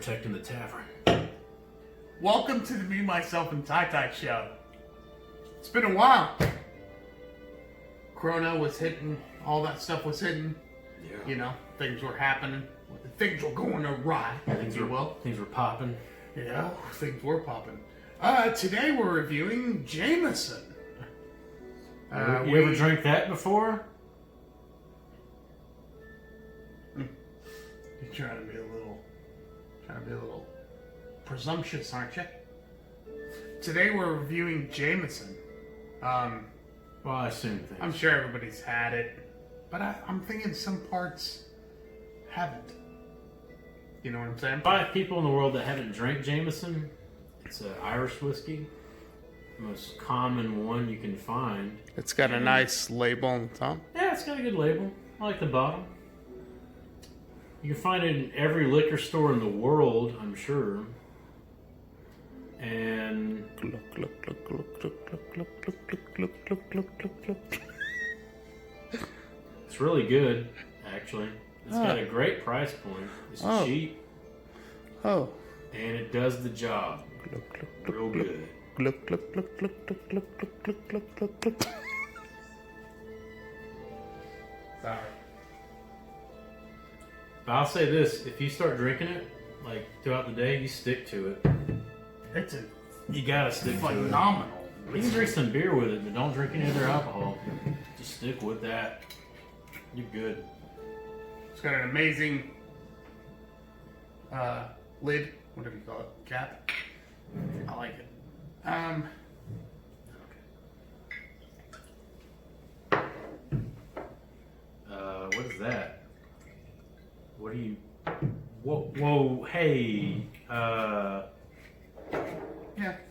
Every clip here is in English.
protecting the tavern. Welcome to the Me, Myself, and Tai show. It's been a while. Corona was hitting, all that stuff was hitting. Yeah. You know, things were happening. Things were going awry, Things were popping. Yeah, things were popping. Today we're reviewing Jameson. You ever drank that before? You're trying to be a little presumptuous, aren't you? Today we're reviewing Jameson. Well, I assume things. I'm sure everybody's had it, but I'm thinking some parts haven't. You know what I'm saying? 5 people in the world that haven't drank Jameson. It's an Irish whiskey. The most common one you can find. It's got a nice label on the top. Yeah, it's got a good label. I like the bottom. You can find it in every liquor store in the world, I'm sure. And it's really good, actually. It's got a great price point. It's cheap. Oh. And it does the job. Real good. Sorry. But I'll say this, if you start drinking it, like throughout the day, you stick to it. You gotta stick to it. Phenomenal. You can drink some beer with it, but don't drink any other alcohol. Just stick with that. You're good. It's got an amazing lid, whatever you call it, cap. I like it. What is that? What are you? Whoa, hey. Yeah.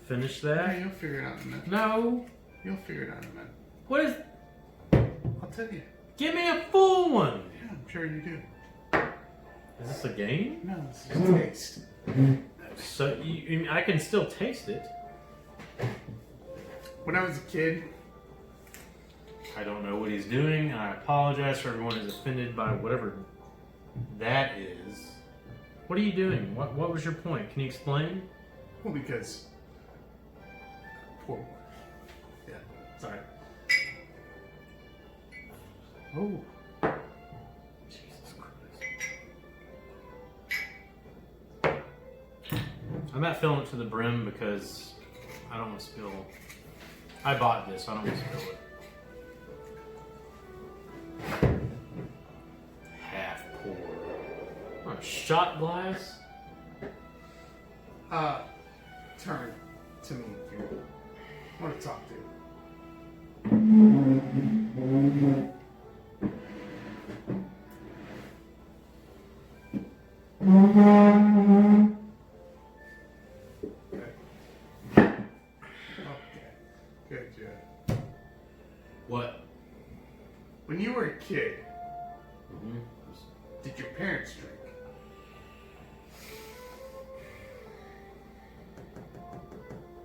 Finish Yeah, that? you'll figure it out in a minute. No. You'll figure it out in a minute. What is? I'll tell you. Give me a full one. Yeah, I'm sure you do. Is this a game? No, it's just a taste. So I can still taste it. When I was a kid, I don't know what he's doing, and I apologize for everyone who's offended by whatever that is. What are you doing? What was your point? Can you explain? well, because poor. Yeah, sorry. Oh. Jesus Christ. I'm not filling it to the brim because I don't want to spill. I bought this, so I don't want to spill it. Half pour. What, a shot glass? Turn to me if you want to talk to. Okay. Good job. What? When you were a kid, did your parents drink?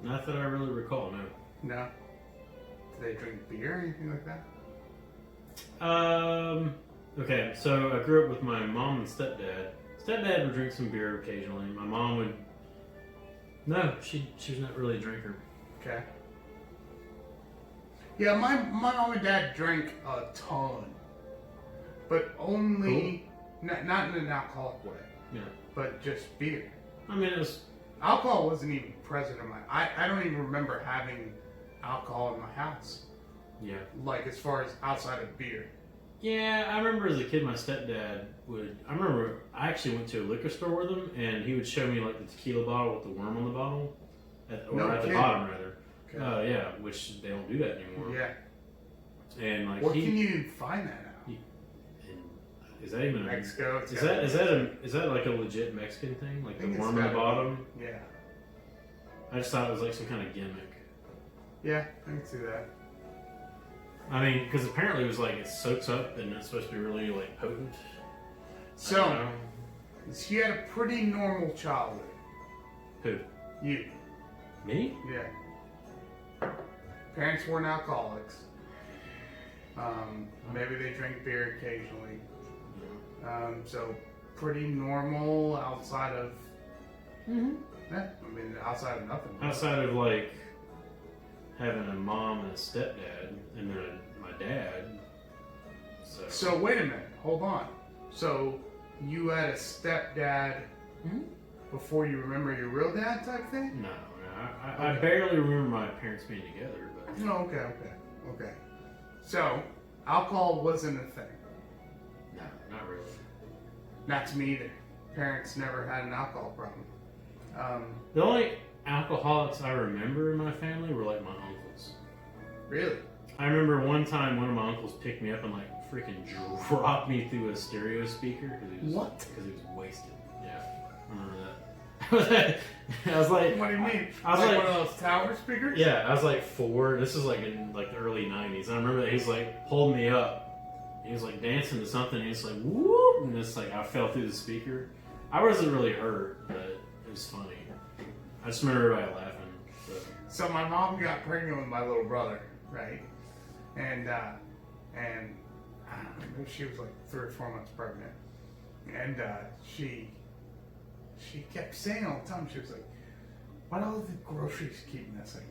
Not that I really recall, no. No. Did they drink beer or anything like that? Okay, so I grew up with my mom and stepdad. Stepdad would drink some beer occasionally. My mom would... No, she was not really a drinker. Okay. Yeah, my mom and dad drank a ton. But only... Not in an alcoholic way. Yeah. But just beer. I mean, it was... Alcohol wasn't even present in my... I don't even remember having alcohol in my house. Yeah. Like, as far as outside of beer. Yeah, I remember as a kid, my stepdad would... I remember I actually went to a liquor store with him, and he would show me, like, the tequila bottle with the worm on the bottle. At the bottom, rather. Okay. Yeah, which they don't do that anymore. Yeah. And, like, Where can you find that out? Is that even Mexico? Is that like a legit Mexican thing? Like the worm on the bottom? Yeah. I just thought it was like some kind of gimmick. Yeah, I can see that. I mean, because apparently it was like it soaks up and it's supposed to be really like potent. So, he had a pretty normal childhood. Who? You. Me? Yeah. Parents weren't alcoholics. Maybe they drink beer occasionally. So pretty normal outside of Mm-hmm. Yeah, I mean, outside of nothing. Outside of like having a mom and a stepdad, and then my dad. So wait a minute, hold on. So you had a stepdad before you remember your real dad type thing? No. I barely remember my parents being together, but. Oh, okay. So alcohol wasn't a thing. No, not really. Not to me either. Parents never had an alcohol problem. The only alcoholics I remember in my family were like my uncles. Really? I remember one time one of my uncles picked me up and like freaking dropped me through a stereo speaker because he was wasted. Yeah, I remember that. I was like, what do you mean? I was like one of those tower speakers? Yeah, I was like 4. This is like in like the early 90s. And I remember that he's like holding me up. He was like dancing to something. And he's like whoop, and it's like I fell through the speaker. I wasn't really hurt, but it was funny. I just remember everybody laughing. So my mom got pregnant with my little brother, right? And I don't know, she was like 3 or 4 months pregnant, and she kept saying all the time, she was like, "Why do all the groceries keep missing?"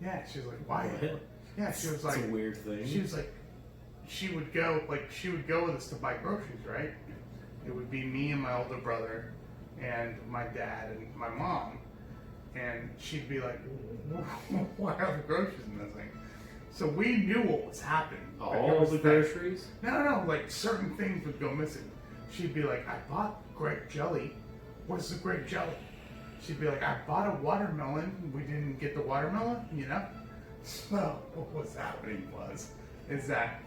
Yeah, she was like, "Why?" What? Yeah, she was like, it's a weird thing. She was like, she would go with us to buy groceries, right? It would be me and my older brother, and my dad and my mom, and she'd be like, "Why are the groceries missing?" So we knew what was happening. All the groceries? No, like certain things would go missing. She'd be like, "I bought grape jelly. Where's the grape jelly?" She'd be like, "I bought a watermelon. We didn't get the watermelon, you know?" So what was happening is that,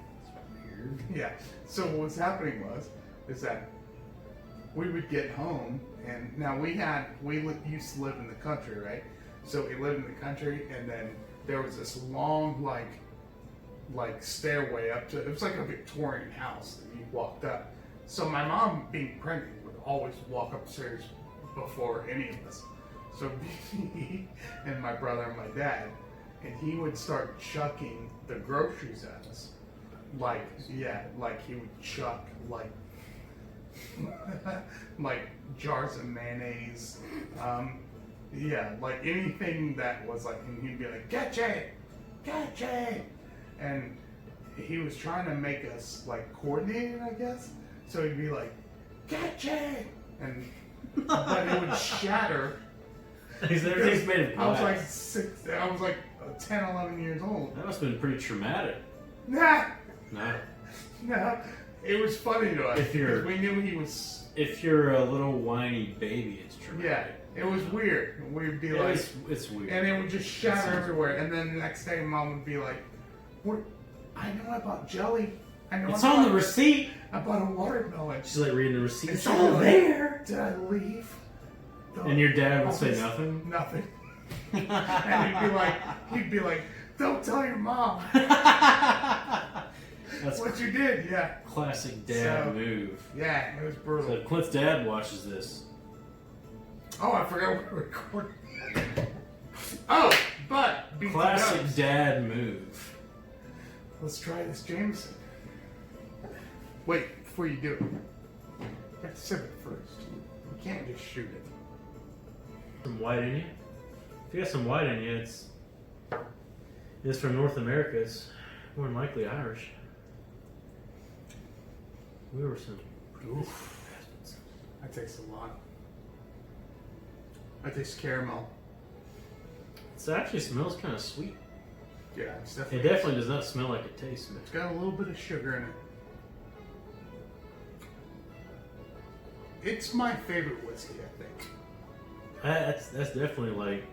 Weird. yeah. So what was happening is that we would get home, and now we used to live in the country, right? So we lived in the country, and then there was this long like stairway up to, it was like a Victorian house that you walked up. So my mom, being pregnant, would always walk upstairs before any of us. So me and my brother and my dad, and he would start chucking the groceries at us. Like he would chuck like like jars of mayonnaise, like anything that was like, and he'd be like, "Get it! And he was trying to make us like coordinated, I guess. So he'd be like, "Get it!" But it would shatter. Everything's made of I glass. was like 10, 11 years old. That must have been pretty traumatic. Nah. No. It was funny to us because we knew he was. If you're a little whiny baby, it's traumatic. Yeah, it was weird. We'd be it's weird. And it would just shatter everywhere. And then the next day, Mom would be like, I know I bought jelly. It's on the receipt. I bought a watermelon." She's like reading the receipt. It's all there. Did I leave? And your dad would say nothing? Nothing. And he'd be like, "Don't tell your mom." That's what you did, yeah. Classic dad move. Yeah, it was brutal. So Clint's dad watches this. Oh, I forgot we were recording. Oh, but classic dad move. Let's try this Jameson. Wait, before you do it, you have to sip it first. You can't just shoot it. Some white in you? If you got some white in you, it's from North America. It's more than likely Irish. We were some. Oof. I taste a lot. I taste caramel. It actually smells kind of sweet. Yeah, it's definitely. It definitely does not smell like it tastes. It's got a little bit of sugar in it. It's my favorite whiskey, I think. That's definitely like.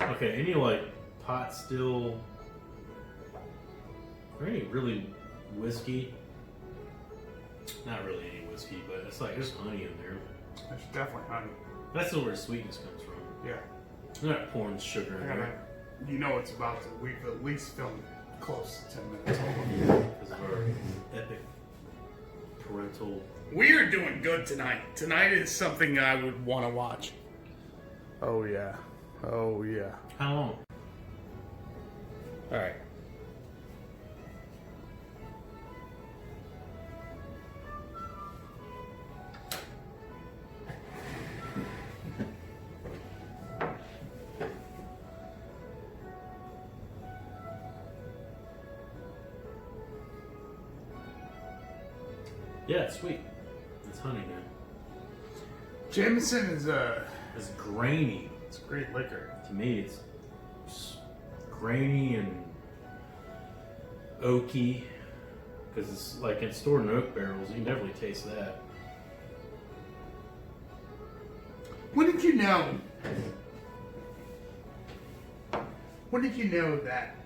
Okay, any like pot still or any really whiskey. Not really any whiskey, but it's like there's honey in there. There's definitely honey. That's where the sweetness comes from. Yeah. They're not pouring sugar in there. You know it's about to. We've at least filmed close to 10 minutes. Because of our epic parental. We are doing good tonight. Tonight is something I would want to watch. Oh yeah. Oh yeah. How long? Alright. Yeah, it's sweet. It's honey, man. Jameson is It's grainy. it's a great liquor. To me, it's grainy and oaky. Because it's like it's stored in oak barrels. You can definitely taste that. When did you know? When did you know that?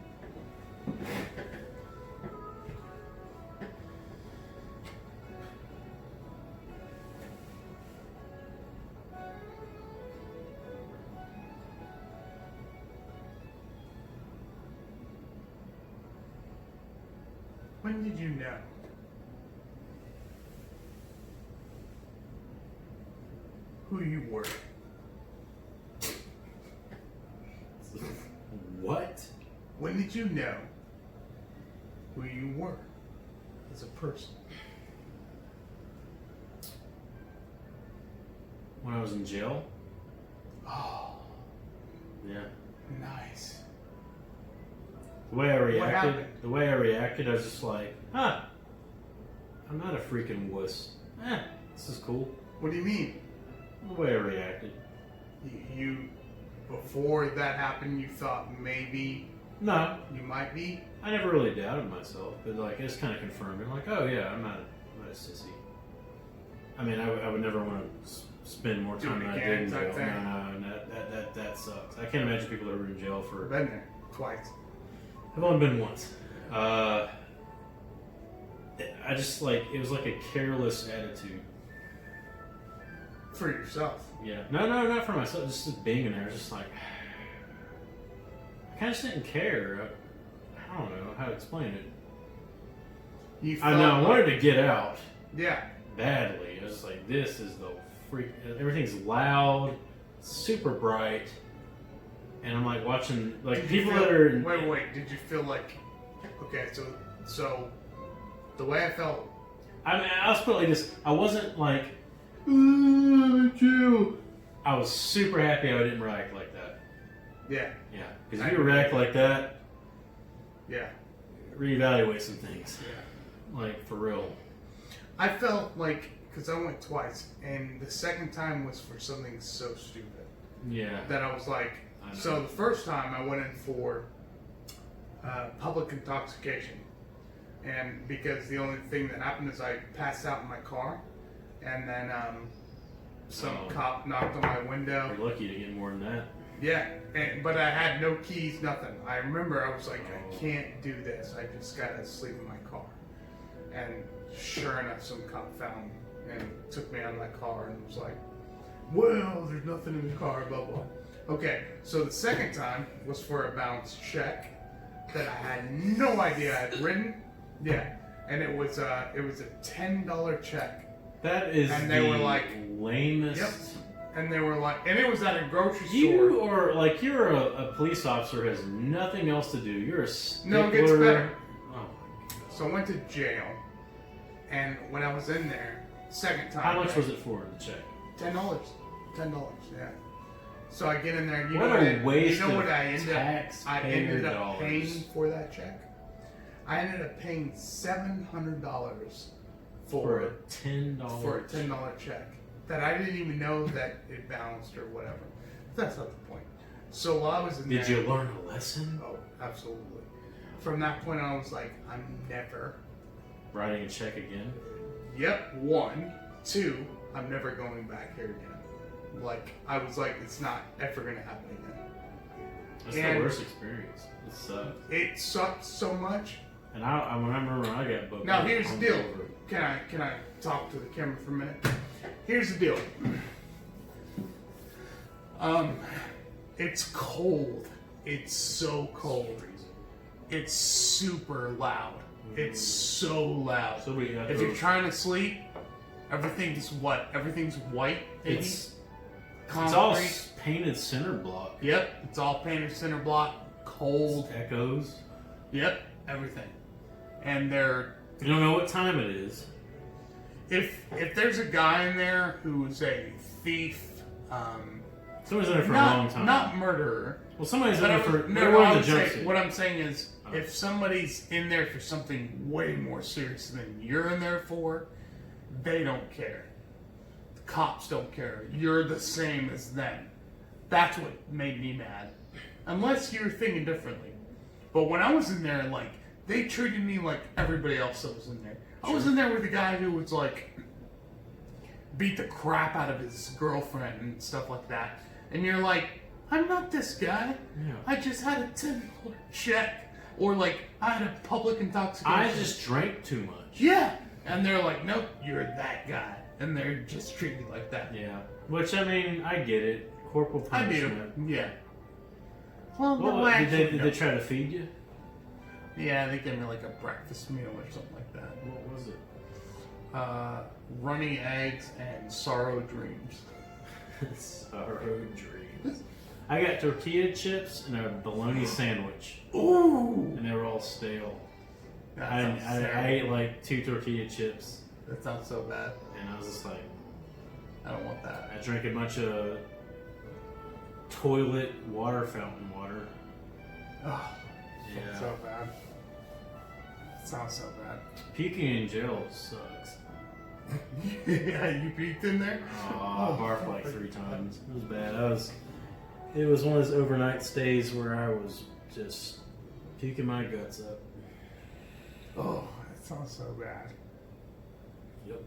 When did you know? Who you were? What? When did you know who you were as a person? When I was in jail? Oh, Yeah. nice. The way I happened? reacted, I was just like, huh, I'm not a freaking wuss. This is cool. What do you mean? The way I reacted. You before that happened, you thought maybe No, you might be? I never really doubted myself, but like it's kind of confirmed. I'm like, oh yeah, I'm not a sissy. I mean, I would never want to spend more Do time it than I again did in type jail. thing? No, that sucks. I can't imagine people that were in jail I've for. been there twice. I've only been once. I just like it was like a careless attitude. For yourself. Yeah. No, not for myself. Just being in there, just like I kind of just didn't care. I don't know how to explain it. You I know I wanted to get out Yeah. badly. I was just like, this is the freak. Everything's loud, super bright, and I'm like watching like Did you people feel, that are. Wait. Did you feel like? Okay, so the way I felt. I mean, I'll put it like this. I wasn't like, ooh, Jew. I was super happy I didn't react like that. Yeah. Yeah, because if you react like that, Yeah. reevaluate some things. Yeah. Like for real. I felt like because I went twice, and the second time was for something so stupid Yeah. that I was like. I know. So the first time I went in for public intoxication, and because the only thing that happened is I passed out in my car, and then some Oh. cop knocked on my window. You're lucky to get more than that. Yeah, but I had no keys, nothing. I remember I was like, Oh. I can't do this. I just gotta sleep in my car. And sure enough, some cop found me and took me out of my car and was like, well, there's nothing in the car, blah, blah. Okay, so the second time was for a bounced check that I had no idea I had written. Yeah, and it was a $10 check. That is And they the were like, lamest. Yep. And they were like, and it was at a grocery store. You are like you're a police officer who has nothing else to do. You're a stickler. No, it gets better. Oh my god. So I went to jail, and when I was in there, second time. How much was it for the check? $10. Yeah. So I get in there. You What know a waste You know of what I ended up? I ended up taxpayer paying dollars. for that check. I ended up paying $700 For a for $10 for a $10 check that I didn't even know that it bounced or whatever. That's not the point. So while I was in Did there, you learn a lesson? Oh, absolutely. From that point on, I was like, I'm never. Writing a check again? Yep. 1, 2. I'm never going back here again. Like I was like, it's not ever gonna happen again. That's And- the worst experience. It sucked. It sucked so much. And I remember when I got booked. Now I was here's the deal. hungover. Can I talk to the camera for a minute? Here's the deal. It's cold. It's so cold. It's super loud. It's so loud. So we got If those- you're trying to sleep, everything's what? Everything's white. Baby. it's Concrete. all painted center block. Yep. It's all painted center block. Cold. Echoes. Yep. Everything. And they're You don't know what time it is. if there's a guy in there who's a thief, Someone's in there for a long time. not murderer. Well, somebody's in But there I for. would- They're no, wearing I the would say, jumpsuit. what I'm saying is, Oh. if somebody's in there for something way more serious than you're in there for, they don't care. The cops don't care. You're the same as them. That's what made me mad. Unless you're thinking differently. But when I was in there, like, they treated me like everybody else that was in there. I was in there with a guy who was like, beat the crap out of his girlfriend and stuff like that. And you're like, I'm not this guy. Yeah. I just had a $10 check. Or like, I had a public intoxication. I just drank too much. Yeah. And they're like, nope, you're that guy. And they're just treating you like that. Yeah. Which, I mean, I get it. Corporal punishment. I do. Yeah. Well, Did they try to feed you? Yeah, they gave me like a breakfast meal or something like that. What was it? Runny eggs and sorrow dreams. Sorrow dreams. I got tortilla chips and a bologna sandwich. Ooh! And they were all stale. I ate like 2 tortilla chips. That sounds so bad. And I was just like, I don't want that. I drank a bunch of toilet water fountain water. Oh, Yeah. so bad. It sounds so bad. Puking in jail sucks. Yeah, you puked in there? I barfed like 3 times. It was bad. It was one of those overnight stays where I was just puking my guts up. Oh, that sounds so bad. Yep.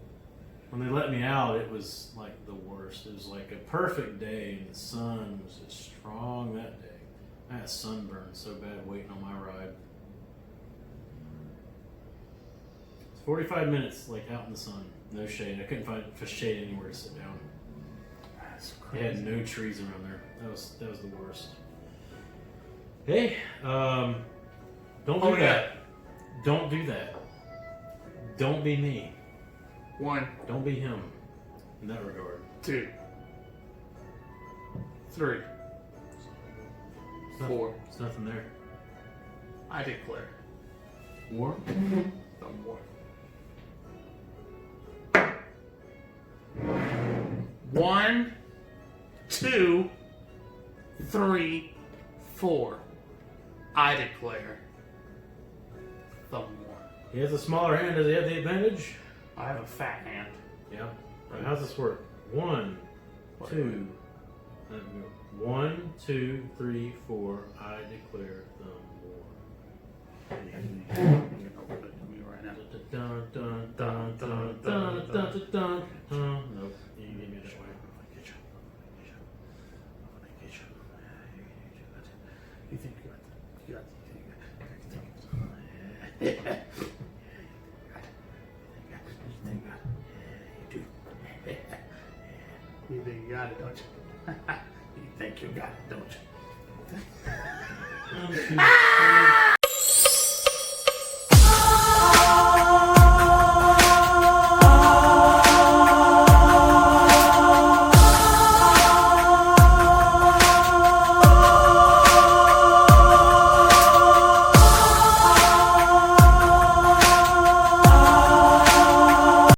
When they let me out, it was like the worst. It was like a perfect day, and the sun was just strong that day. I had sunburn so bad waiting on my ride. It's 45 minutes, like out in the sun, no shade. I couldn't find shade anywhere to sit down. That's They crazy. had no trees around there. That was the worst. Hey, don't do that. Don't do that. Don't be me. 1, Don't be him. In that regard. 2, 3, There's 4. There's nothing there. I declare War? the war. 1, 2, 3, 4. I declare the war. He has a smaller hand. Does he have the advantage? I have a fat hand. Yeah. Right, how's this work? 1, 2. 1, 2, 3, 4. I declare the war. You're gonna open it to me right now. Dun, dun, dun, dun, dun, dun, dun, dun, dun. Nope. You gave me that way. You think you got You think you got it, don't you? You think you got it, don't you?